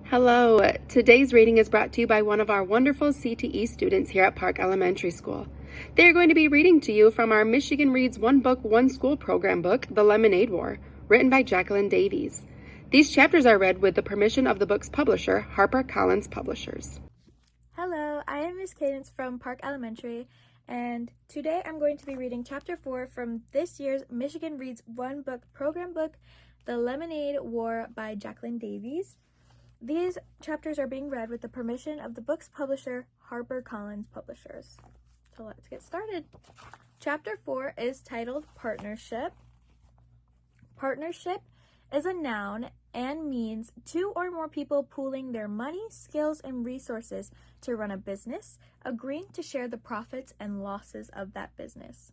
Hello, today's reading is brought to you by one of our wonderful CTE students here at Park Elementary School. They are going to be reading to you from our Michigan Reads One Book, One School program book, The Lemonade War, written by Jacqueline Davies. These chapters are read with the permission of the book's publisher, Harper Collins Publishers. Hello, I am Miss Cadence from Park Elementary, and today I'm going to be reading Chapter 4 from this year's Michigan Reads One Book program book, The Lemonade War by Jacqueline Davies. These chapters are being read with the permission of the book's publisher, Harper Collins Publishers. So let's get started. Chapter 4 is titled Partnership. Partnership is a noun and means two or more people pooling their money, skills, and resources to run a business, agreeing to share the profits and losses of that business.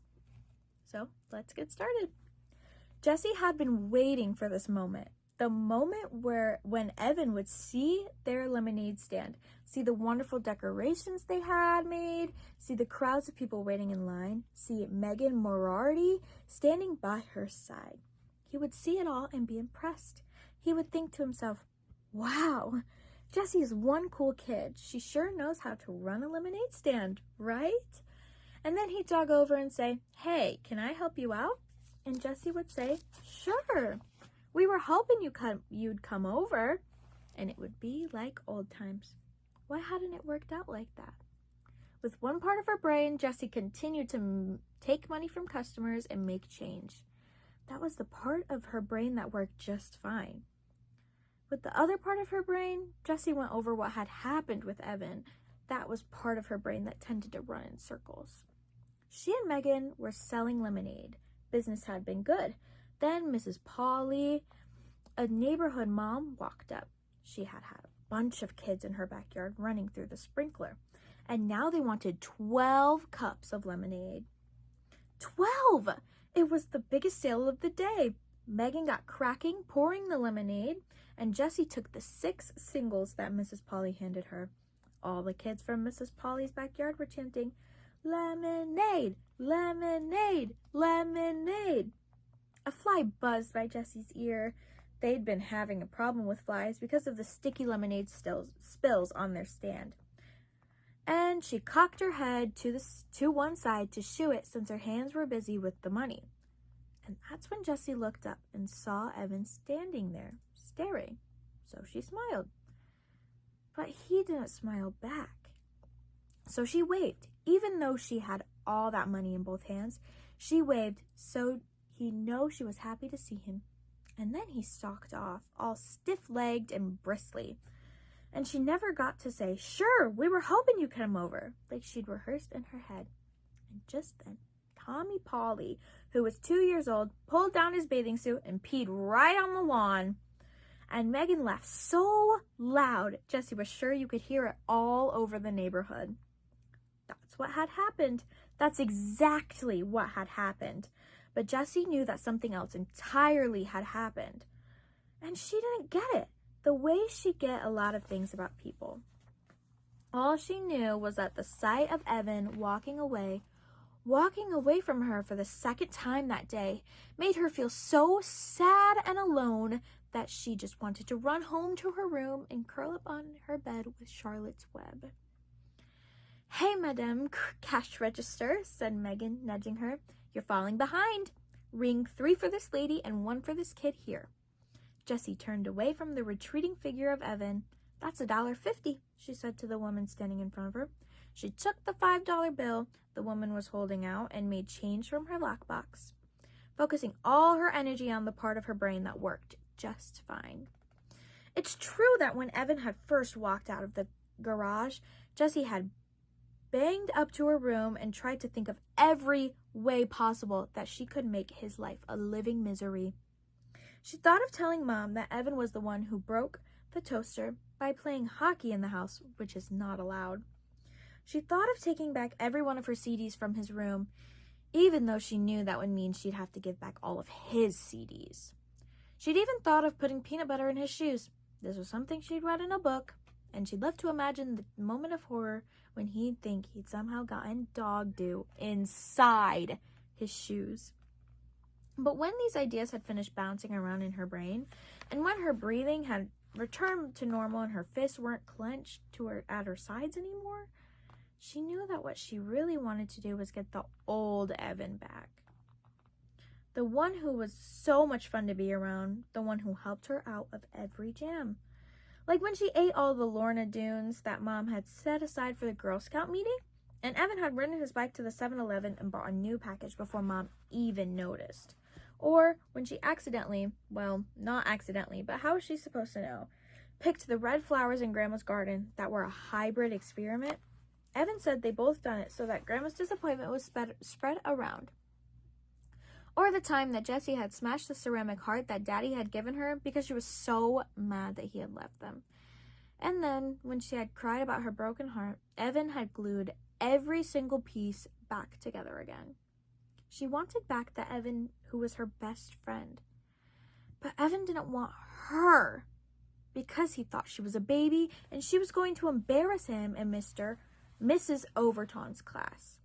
So let's get started. Jesse had been waiting for this moment. The moment when Evan would see their lemonade stand, see the wonderful decorations they had made, see the crowds of people waiting in line, see Megan Moriarty standing by her side. He would see it all and be impressed. He would think to himself, wow, Jessie is one cool kid. She sure knows how to run a lemonade stand, right? And then he'd jog over and say, hey, can I help you out? And Jessie would say, sure. We were hoping you'd come over, and it would be like old times. Why hadn't it worked out like that? With one part of her brain, Jessie continued to take money from customers and make change. That was the part of her brain that worked just fine. With the other part of her brain, Jessie went over what had happened with Evan. That was part of her brain that tended to run in circles. She and Megan were selling lemonade. Business had been good. Then Mrs. Polly, a neighborhood mom, walked up. She had a bunch of kids in her backyard running through the sprinkler, and now they wanted 12 cups of lemonade. 12! It was the biggest sale of the day. Megan got cracking, pouring the lemonade, and Jessie took the 6 singles that Mrs. Polly handed her. All the kids from Mrs. Polly's backyard were chanting, lemonade, lemonade, lemonade. A fly buzzed by Jessie's ear. They'd been having a problem with flies because of the sticky lemonade spills on their stand. And she cocked her head to one side to shoo it since her hands were busy with the money. And that's when Jessie looked up and saw Evan standing there, staring. So she smiled. But he didn't smile back. So she waved. Even though she had all that money in both hands, she waved so he'd know she was happy to see him. And then he stalked off, all stiff-legged and bristly. And she never got to say, sure, we were hoping you'd come over, like she'd rehearsed in her head. And just then, Tommy Polly, who was 2 years old, pulled down his bathing suit and peed right on the lawn. And Megan laughed so loud, Jessie was sure you could hear it all over the neighborhood. That's what had happened. That's exactly what had happened. But Jessie knew that something else entirely had happened. And she didn't get it, the way she get a lot of things about people. All she knew was that the sight of Evan walking away from her for the second time that day, made her feel so sad and alone that she just wanted to run home to her room and curl up on her bed with Charlotte's Web. Hey, Madame Cash Register, said Megan, nudging her. You're falling behind. Ring 3 for this lady and 1 for this kid here. Jessie turned away from the retreating figure of Evan. That's $1.50, she said to the woman standing in front of her. She took the $5 bill the woman was holding out and made change from her lockbox, focusing all her energy on the part of her brain that worked just fine. It's true that when Evan had first walked out of the garage, Jessie had banged up to her room and tried to think of every way possible that she could make his life a living misery. She thought of telling Mom that Evan was the one who broke the toaster by playing hockey in the house, which is not allowed. She thought of taking back every one of her CDs from his room, even though she knew that would mean she'd have to give back all of his CDs. She'd even thought of putting peanut butter in his shoes. This was something she'd read in a book, and she'd love to imagine the moment of horror when he'd think he'd somehow gotten dog dew inside his shoes. But when these ideas had finished bouncing around in her brain, and when her breathing had returned to normal and her fists weren't clenched at her sides anymore, she knew that what she really wanted to do was get the old Evan back. The one who was so much fun to be around, the one who helped her out of every jam. Like when she ate all the Lorna Doones that Mom had set aside for the Girl Scout meeting, and Evan had ridden his bike to the 7-Eleven and bought a new package before Mom even noticed. Or when she accidentally, well, not accidentally, but how was she supposed to know, picked the red flowers in Grandma's garden that were a hybrid experiment. Evan said they both done it so that Grandma's disappointment was spread around. Or the time that Jessie had smashed the ceramic heart that Daddy had given her because she was so mad that he had left them. And then, when she had cried about her broken heart, Evan had glued every single piece back together again. She wanted back the Evan who was her best friend. But Evan didn't want her because he thought she was a baby and she was going to embarrass him in Mrs. Overton's class.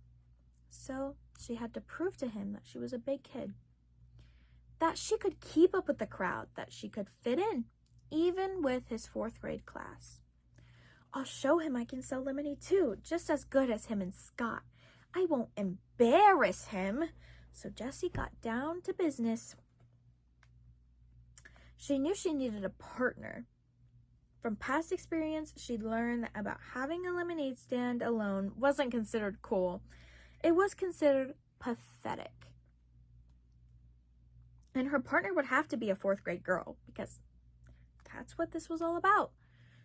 So she had to prove to him that she was a big kid, that she could keep up with the crowd, that she could fit in, even with his 4th grade class. I'll show him I can sell lemonade too, just as good as him and Scott. I won't embarrass him. So Jessie got down to business. She knew she needed a partner. From past experience, she'd learned that about having a lemonade stand alone wasn't considered cool. It was considered pathetic. And her partner would have to be a 4th grade girl because that's what this was all about.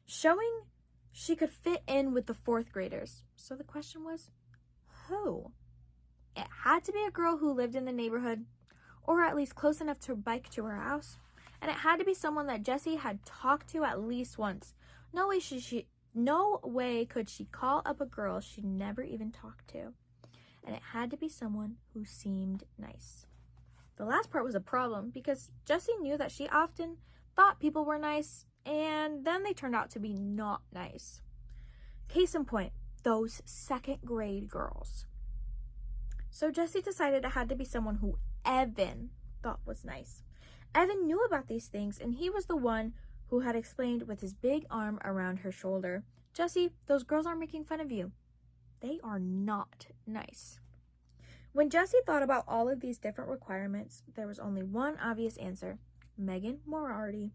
Showing she could fit in with the 4th graders. So the question was, who? It had to be a girl who lived in the neighborhood, or at least close enough to bike to her house. And it had to be someone that Jessie had talked to at least once. No way could she call up a girl she'd never even talked to. And it had to be someone who seemed nice. The last part was a problem because Jessie knew that she often thought people were nice and then they turned out to be not nice. Case in point, those 2nd grade girls. So Jessie decided it had to be someone who Evan thought was nice. Evan knew about these things and he was the one who had explained with his big arm around her shoulder, Jessie, those girls are making fun of you. They are not nice. When Jessie thought about all of these different requirements, there was only one obvious answer. Megan Moriarty.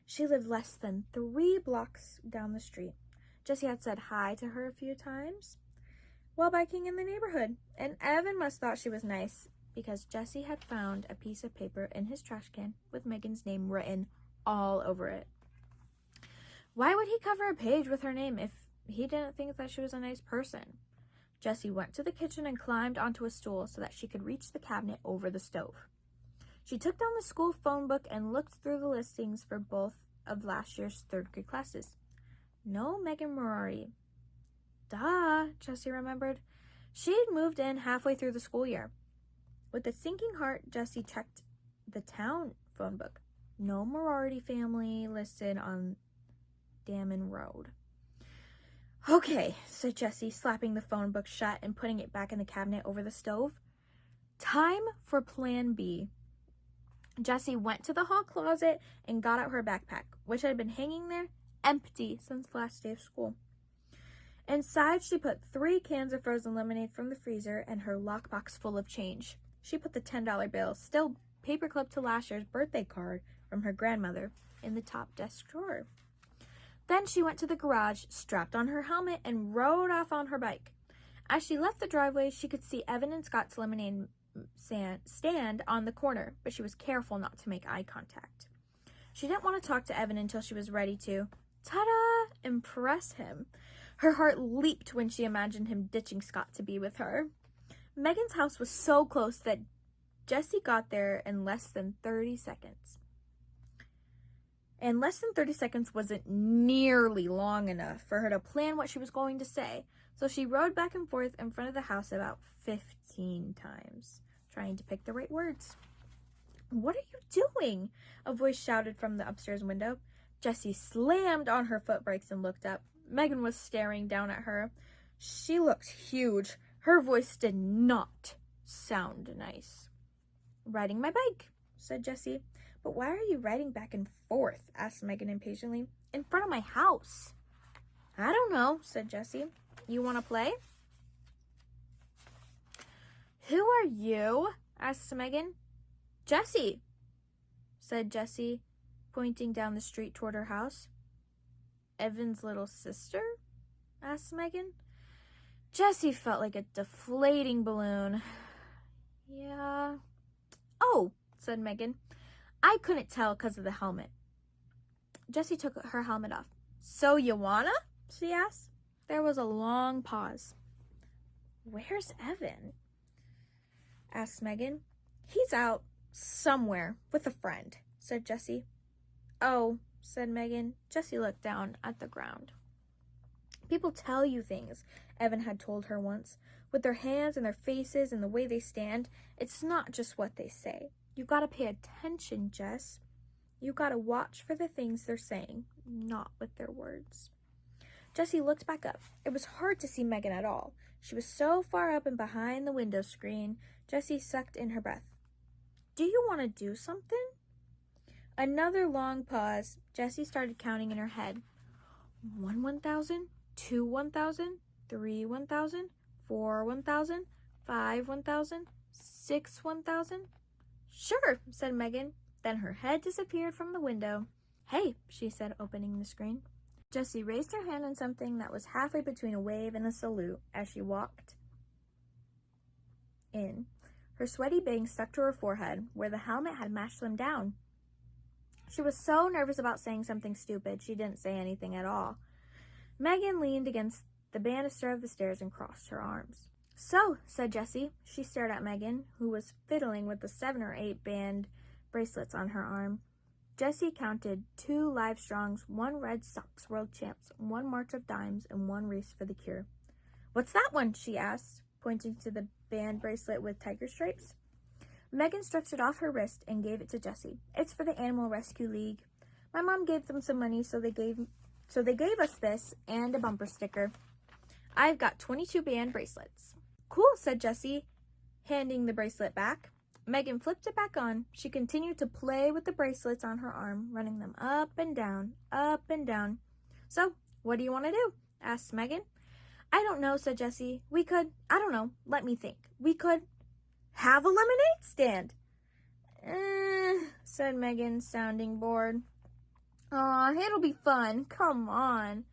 She lived less than 3 blocks down the street. Jessie had said hi to her a few times while biking in the neighborhood, and Evan must thought she was nice because Jessie had found a piece of paper in his trash can with Megan's name written all over it. Why would he cover a page with her name if he didn't think that she was a nice person? Jessie went to the kitchen and climbed onto a stool so that she could reach the cabinet over the stove. She took down the school phone book and looked through the listings for both of last year's 3rd grade classes. No Megan Moriarty. Duh, Jessie remembered. She'd moved in halfway through the school year. With a sinking heart, Jessie checked the town phone book. No Moriarty family listed on Damon Road. Okay, said Jessie, slapping the phone book shut and putting it back in the cabinet over the stove. Time for plan B. Jessie went to the hall closet and got out her backpack, which had been hanging there empty since the last day of school. Inside, she put 3 cans of frozen lemonade from the freezer and her lockbox full of change. She put the $10 bill, still paperclipped to last year's birthday card from her grandmother, in the top desk drawer. Then she went to the garage, strapped on her helmet, and rode off on her bike. As she left the driveway, she could see Evan and Scott's lemonade stand on the corner, but she was careful not to make eye contact. She didn't want to talk to Evan until she was ready to, ta-da, impress him. Her heart leaped when she imagined him ditching Scott to be with her. Megan's house was so close that Jessie got there in less than 30 seconds. And less than 30 seconds wasn't nearly long enough for her to plan what she was going to say, so she rode back and forth in front of the house about 15 times, trying to pick the right words. "What are you doing?" a voice shouted from the upstairs window. Jessie slammed on her foot brakes and looked up. Megan was staring down at her. She looked huge. Her voice did not sound nice. "Riding my bike," said Jessie. But why are you riding back and forth? Asked Megan impatiently. In front of my house. I don't know, said Jessie. You want to play? Who are you? Asked Megan. Jessie, said Jessie, pointing down the street toward her house. Evan's little sister? Asked Megan. Jessie felt like a deflating balloon. Yeah. Oh, said Megan. I couldn't tell because of the helmet. Jessie took her helmet off. So you wanna? She asked. There was a long pause. Where's Evan? Asked Megan. He's out somewhere with a friend, said Jessie. Oh, said Megan. Jessie looked down at the ground. People tell you things, Evan had told her once. With their hands and their faces and the way they stand, it's not just what they say. You gotta pay attention, Jess. You gotta watch for the things they're saying, not with their words. Jessie looked back up. It was hard to see Megan at all. She was so far up and behind the window screen. Jessie sucked in her breath. Do you want to do something? Another long pause. Jessie started counting in her head. 1 1,000, 2 1,000, 3 1,000, 4 1,000, 5 1,000, 6 1,000. Sure, said Megan. Then her head disappeared from the window. Hey, she said, opening the screen. Jessie raised her hand on something that was halfway between a wave and a salute as she walked in. Her sweaty bangs stuck to her forehead, where the helmet had mashed them down. She was so nervous about saying something stupid, she didn't say anything at all. Megan leaned against the banister of the stairs and crossed her arms. So, said Jessie. She stared at Megan, who was fiddling with the 7 or 8 band bracelets on her arm. Jessie counted 2 Livestrongs, 1 Red Sox World Champs, 1 March of Dimes, and 1 Race for the Cure. What's that one? She asked, pointing to the band bracelet with tiger stripes. Megan stretched it off her wrist and gave it to Jessie. It's for the Animal Rescue League. My mom gave them some money, so they gave us this and a bumper sticker. I've got 22 band bracelets. Cool, said Jessie, handing the bracelet back. Megan flipped it back on. She continued to play with the bracelets on her arm, running them up and down, up and down. So, what do you want to do? Asked Megan. I don't know, said Jessie. We could, I don't know, let me think. We could have a lemonade stand. Said Megan, sounding bored. Aw, it'll be fun. Come on.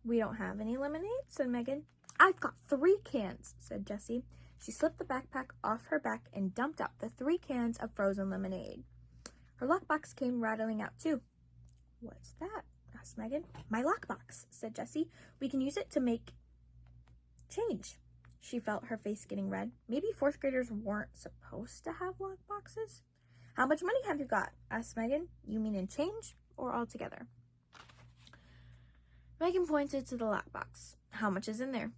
We don't have any lemonade, said Megan. I've got 3 cans, said Jessie. She slipped the backpack off her back and dumped out the 3 cans of frozen lemonade. Her lockbox came rattling out, too. What's that? Asked Megan. My lockbox, said Jessie. We can use it to make change. She felt her face getting red. Maybe 4th graders weren't supposed to have lockboxes? How much money have you got? Asked Megan. You mean in change or altogether? Megan pointed to the lockbox. How much is in there?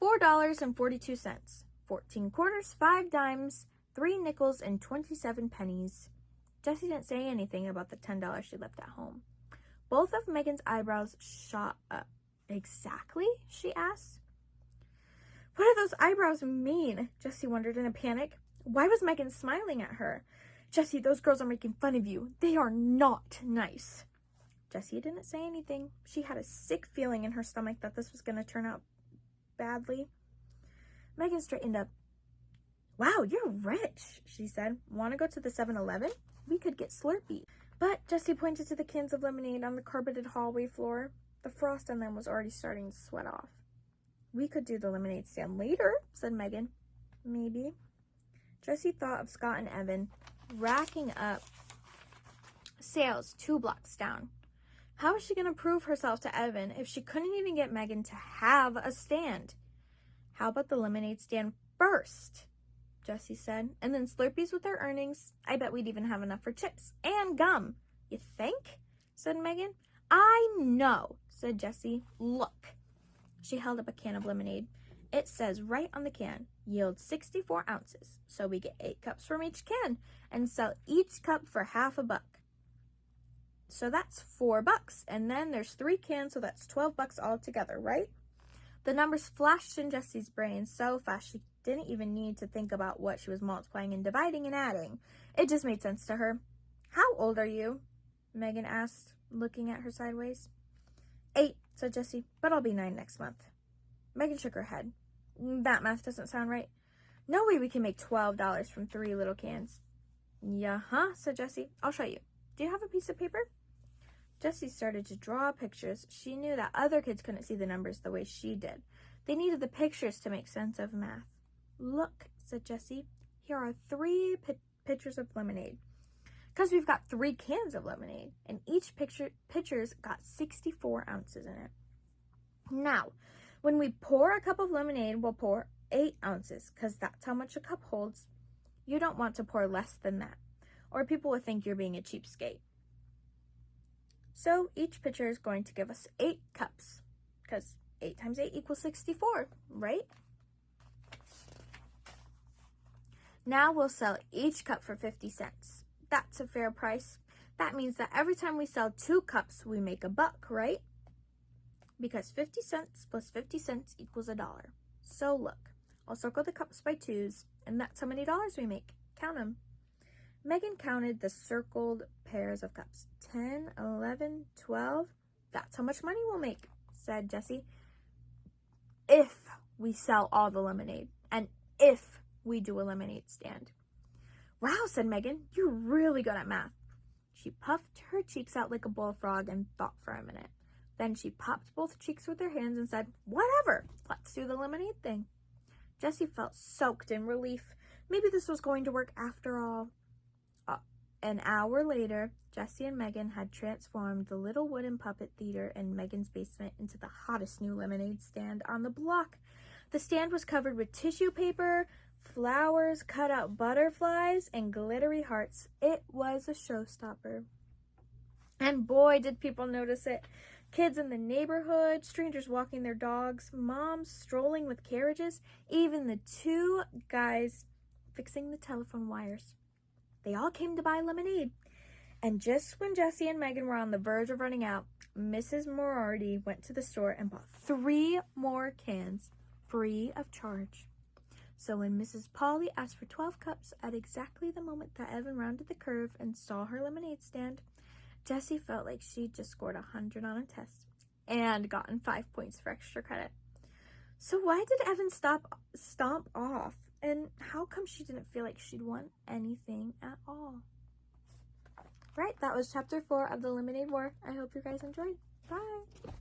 $4.42. 14 quarters, 5 dimes, 3 nickels, and 27 pennies. Jessie didn't say anything about the $10 she left at home. Both of Megan's eyebrows shot up. Exactly? She asked. What do those eyebrows mean? Jessie wondered in a panic. Why was Megan smiling at her? Jessie, those girls are making fun of you. They are not nice. Jessie didn't say anything. She had a sick feeling in her stomach that this was going to turn out badly. Megan straightened up. Wow, you're rich, she said. Want to go to the 7-Eleven? We could get Slurpee. But Jessie pointed to the cans of lemonade on the carpeted hallway floor. The frost on them was already starting to sweat off. We could do the lemonade stand later, said Megan. Maybe. Jessie thought of Scott and Evan racking up sales 2 blocks down. How was she going to prove herself to Evan if she couldn't even get Megan to have a stand? How about the lemonade stand first? Jessie said. And then Slurpees with our earnings. I bet we'd even have enough for chips and gum. You think? Said Megan. I know, said Jessie. Look. She held up a can of lemonade. It says right on the can, yield 64 ounces. So we get 8 cups from each can and sell each cup for $1/2. So that's $4. And then there's 3 cans, so that's $12 altogether, right? The numbers flashed in Jessie's brain so fast she didn't even need to think about what she was multiplying and dividing and adding. It just made sense to her. How old are you? Megan asked, looking at her sideways. 8, said Jessie, but I'll be 9 next month. Megan shook her head. That math doesn't sound right. No way we can make $12 from 3 little cans. Yeah, said Jessie. I'll show you. Do you have a piece of paper? Jessie started to draw pictures. She knew that other kids couldn't see the numbers the way she did. They needed the pictures to make sense of math. Look, said Jessie. Here are 3 pitchers of lemonade. Because we've got 3 cans of lemonade, and each pitcher's got 64 ounces in it. Now, when we pour a cup of lemonade, we'll pour 8 ounces, because that's how much a cup holds. You don't want to pour less than that, or people will think you're being a cheapskate. So each pitcher is going to give us 8 cups, because 8 times 8 equals 64, right? Now we'll sell each cup for 50 cents. That's a fair price. That means that every time we sell 2 cups, we make $1, right? Because 50 cents plus 50 cents equals $1. So look, I'll circle the cups by 2s, and that's how many dollars we make. Count them. Megan counted the circled pairs of cups. 10, 11, 12. That's how much money we'll make, said Jessie. If we sell all the lemonade, and if we do a lemonade stand. Wow, said Megan, you're really good at math. She puffed her cheeks out like a bullfrog and thought for a minute. Then she popped both cheeks with her hands and said, whatever, let's do the lemonade thing. Jessie felt soaked in relief. Maybe this was going to work after all. An hour later, Jessie and Megan had transformed the little wooden puppet theater in Megan's basement into the hottest new lemonade stand on the block. The stand was covered with tissue paper, flowers, cut out butterflies, and glittery hearts. It was a showstopper. And boy, did people notice it. Kids in the neighborhood, strangers walking their dogs, moms strolling with carriages, even the 2 guys fixing the telephone wires. They all came to buy lemonade. And just when Jessie and Megan were on the verge of running out, Mrs. Moriarty went to the store and bought 3 more cans, free of charge. So when Mrs. Polly asked for 12 cups at exactly the moment that Evan rounded the curve and saw her lemonade stand, Jessie felt like she'd just scored 100 on a test and gotten 5 points for extra credit. So why did Evan stomp off? And how come she didn't feel like she'd won anything at all? Right, that was chapter 4 of the Lemonade War. I hope you guys enjoyed. Bye!